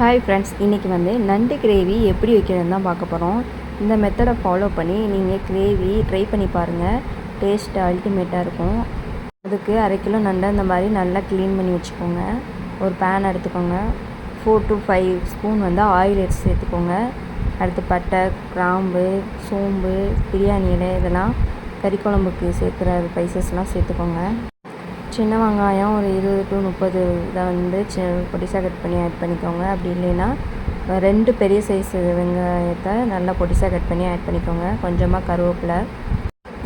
Hi friends, இன்றைக்கி நண்டு gravy எப்படி வைக்கிறதுன்னு தான் பார்க்க போகிறோம். இந்த மெத்தடை ஃபாலோ பண்ணி நீங்கள் கிரேவி ட்ரை பண்ணி பாருங்கள். டேஸ்ட் அல்டிமேட்டாக இருக்கும். அதுக்கு 1/2 கிலோ நண்டை இந்த மாதிரி நல்லா க்ளீன் பண்ணி வச்சுக்கோங்க. ஒரு பேன் எடுத்துக்கோங்க. 4 to 5 ஸ்பூன் ஆயில் எடுத்து சேர்த்துக்கோங்க. அடுத்து பட்டை, கிராம்பு, சோம்பு, பிரியாணி இலை, இதெல்லாம் கறி குழம்புக்கு சேர்க்குற ஸ்பைசஸ்லாம் சேர்த்துக்கோங்க. சின்ன வெங்காயம் ஒரு 20 to 30 இதை பொடிசாக கட் பண்ணி ஆட் பண்ணிக்கோங்க. அப்படி இல்லைன்னா 2 பெரிய சைஸ் வெங்காயத்தை நல்லா பொடிசாக கட் பண்ணி ஆட் பண்ணிக்கோங்க. கொஞ்சமாக கருவேப்பிலை,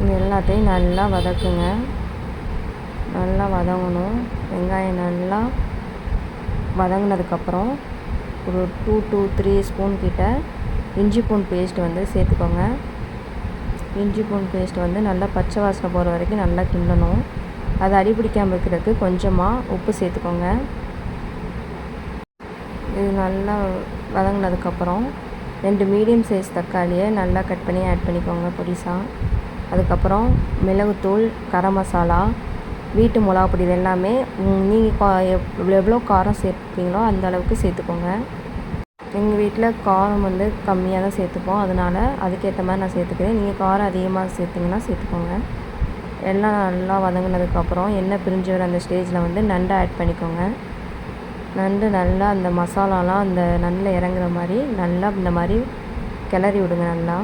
இது எல்லாத்தையும் நல்லா வதக்குங்க. நல்லா வதங்கணும். வெங்காயம் நல்லா வதங்கினதுக்கப்புறம் ஒரு 2 to 3 ஸ்பூன் கிட்ட இஞ்சி பூண்டு பேஸ்ட் சேர்த்துக்கோங்க. இஞ்சி பூண்டு பேஸ்ட் நல்லா பச்சை வாசனை போகிற வரைக்கும் நல்லா கிண்டணும். அதை அடிப்பிடிக்காமல் இருக்கிறதுக்கு கொஞ்சமாக உப்பு சேர்த்துக்கோங்க. இது நல்லா வதங்கினதுக்கப்புறம் 2 மீடியம் சைஸ் தக்காளியை நல்லா கட் பண்ணி ஆட் பண்ணிக்கோங்க பொடிசாக. அதுக்கப்புறம் மிளகுத்தூள், கரம் மசாலா, வீட்டு மிளகா பொடி, இது எல்லாமே நீங்கள் எவ்வளோ காரம் சேர்ப்பீங்களோ அந்த அளவுக்கு சேர்த்துக்கோங்க. எங்கள் வீட்டில் காரம் கம்மியாக தான் சேர்த்துப்போம், அதனால் அதுக்கேற்ற மாதிரி நான் சேர்த்துக்கிறேன். நீங்கள் காரம் அதிகமாக சேர்த்திங்கன்னா சேர்த்துக்கோங்க. எல்லாம் நல்லா வதங்கினதுக்கப்புறம் எண்ணெய் பிரிஞ்சு வர அந்த ஸ்டேஜில் நண்டை ஆட் பண்ணிக்கோங்க. நண்டு நல்லா அந்த மசாலாலாம் அந்த நண்டில் இறங்குற மாதிரி நல்லா இந்த மாதிரி கிளறி விடுங்க. நல்லா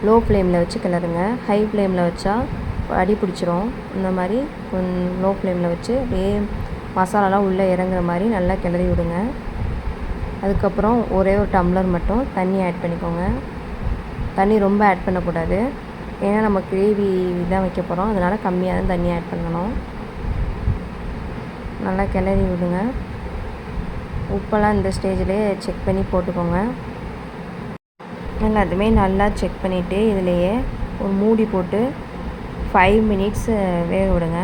லோ ஃப்ளேமில் வச்சு கிளறுங்க. ஹை ஃப்ளேமில் வச்சா அடி பிடிச்சிரும். இந்த மாதிரி கொஞ்சம் லோ ஃப்ளேமில் வச்சு அப்படியே மசாலாலாம் உள்ளே இறங்குற மாதிரி நல்லா கிளறி விடுங்க. அதுக்கப்புறம் ஒரே ஒரு டம்ளர் மட்டும் தண்ணி ஆட் பண்ணிக்கோங்க. தண்ணி ரொம்ப ஆட் பண்ணக்கூடாது, ஏன்னா நம்ம கிரேவி தான் வைக்க போகிறோம், அதனால் கம்மியாக தான் தண்ணி ஆட் பண்ணணும். நல்லா கிளறி விடுங்க. உப்பெல்லாம் இந்த ஸ்டேஜ்லேயே செக் பண்ணி போட்டுக்கோங்க. எல்லாத்தையுமே நல்லா செக் பண்ணிவிட்டு இதிலையே ஒரு மூடி போட்டு 5 மினிட்ஸ் வேக விடுங்க.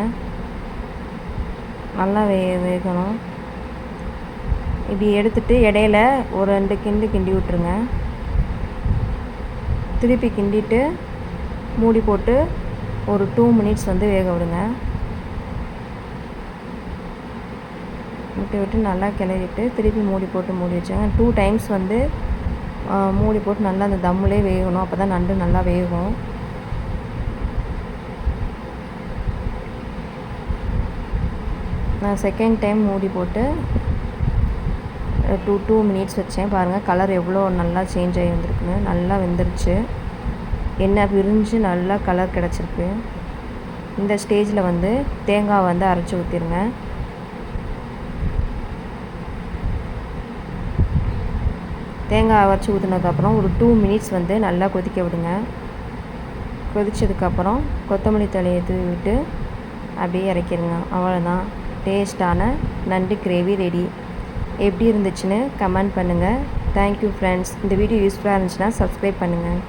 நல்லா வேகணும். இப்படி எடுத்துகிட்டு இடையில ஒரு 2 கிண்டி விட்டுருங்க. திருப்பி கிண்டிட்டு மூடி போட்டு ஒரு 2 மினிட்ஸ் வேக விடுங்க. விட்டு நல்லா கிளறிட்டு திருப்பி மூடி வச்சுங்க. 2 டைம்ஸ் மூடி போட்டு நல்லா அந்த தம்முலே வேகணும். அப்போ தான் நண்டு நல்லா வேகும். நான் செகண்ட் டைம் மூடி போட்டு 2 மினிட்ஸ் வச்சேன். பாருங்கள் கலர் எவ்வளோ நல்லா சேஞ்ச் ஆகி வந்திருக்குன்னு. நல்லா வெந்துருச்சு. எண்ணெய் பிரிஞ்சு நல்லா கலர் கிடச்சிருக்கு. இந்த ஸ்டேஜில் தேங்காய் அரைச்சி ஊற்றிடுங்க. தேங்காய் அரைச்சி ஊற்றினதுக்கப்புறம் ஒரு 2 மினிட்ஸ் நல்லா கொதிக்க விடுங்க. கொதித்ததுக்கப்புறம் கொத்தமல்லி தழையை தூவிட்டு அப்படியே இறக்கிடுங்க. அவ்வளோதான், டேஸ்டான நண்டு கிரேவி ரெடி. எப்படி இருந்துச்சுன்னு கமெண்ட் பண்ணுங்கள். Thank you friends. இந்த வீடியோ யூஸ்ஃபுல்லாக இருந்துச்சுன்னா சப்ஸ்கிரைப் பண்ணுங்கள்.